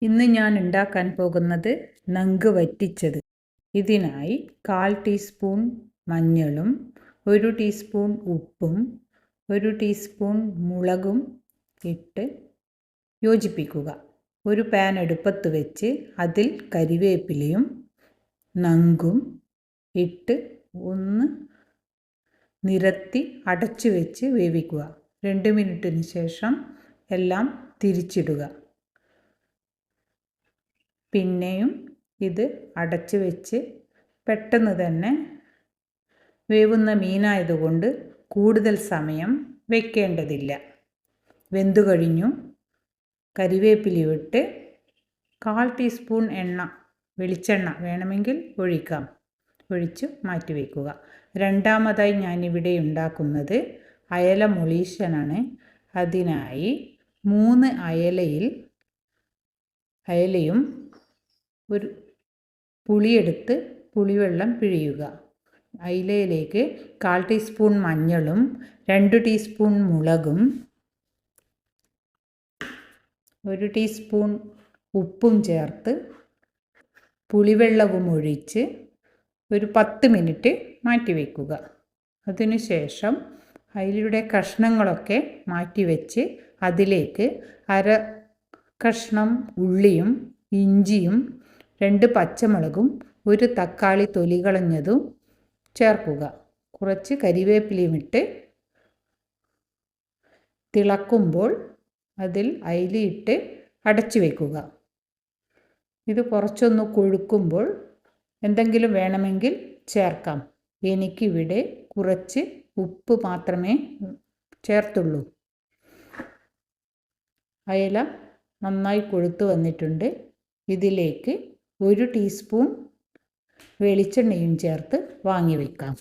ഇന്ന് ഞാൻ ഉണ്ടാക്കാൻ പോകുന്നത് നങ്ക് വറ്റിച്ചത്. ഇതിനായി 1/4 ടീസ്പൂൺ മഞ്ഞളും 1 ടീസ്പൂൺ ഉപ്പും 1 ടീസ്പൂൺ മുളകും ഇട്ട് യോജിപ്പിക്കുക. ഒരു പാൻ അടുപ്പത്ത് വെച്ച് അതിൽ കരിവേപ്പിലയും നങ്കും ഇട്ട് ഒന്ന് നിരത്തി അടച്ചു വെച്ച് വേവിക്കുക. 2 മിനിറ്റിന് ശേഷം എല്ലാം തിരിച്ചിടുക. പിന്നെയും ഇത് അടച്ചു വെച്ച് പെട്ടെന്ന് തന്നെ വേവുന്ന മീനായതുകൊണ്ട് കൂടുതൽ സമയം വെക്കേണ്ടതില്ല. വെന്തു കഴിഞ്ഞു. കരിവേപ്പിലയിട്ട് 1/4 ടീസ്പൂൺ വെളിച്ചെണ്ണ വേണമെങ്കിൽ ഒഴിക്കാം. ഒഴിച്ച് മാറ്റി വയ്ക്കുക. രണ്ടാമതായി ഞാനിവിടെ ഉണ്ടാക്കുന്നത് അയല മൊളീഷനാണ്. അതിനായി 3 അയലയും ഒരു പുളിയെടുത്ത് പുളിവെള്ളം പിഴിയുക. അയിലയിലേക്ക് 1/4 ടീസ്പൂൺ മഞ്ഞളും 2 ടീസ്പൂൺ മുളകും 1 ടീസ്പൂൺ ഉപ്പും ചേർത്ത് പുളിവെള്ളവും ഒഴിച്ച് ഒരു 10 മിനിറ്റ് മാറ്റി വയ്ക്കുക. അതിനുശേഷം അയിലയുടെ കഷ്ണങ്ങളൊക്കെ മാറ്റി വെച്ച് അതിലേക്ക് 1/2 കഷ്ണം ഉള്ളിയും ഇഞ്ചിയും 2 പച്ചമുളകും 1 തക്കാളി തൊലി കളഞ്ഞതും ചേർക്കുക. കുറച്ച് കരിവേപ്പിലയും ഇട്ട് തിളക്കുമ്പോൾ അതിൽ അയിലയിട്ട് അടച്ചു വയ്ക്കുക. ഇത് കുറച്ചൊന്ന് കൊഴുക്കുമ്പോൾ എന്തെങ്കിലും വേണമെങ്കിൽ ചേർക്കാം. എനിക്കിവിടെ കുറച്ച് ഉപ്പ് മാത്രമേ ചേർത്തുള്ളൂ. അയല നന്നായി കൊഴുത്ത് വന്നിട്ടുണ്ട്. ഇതിലേക്ക് 1 ടീസ്പൂൺ വെളിച്ചെണ്ണയും ചേർത്ത് വാങ്ങി വയ്ക്കാം.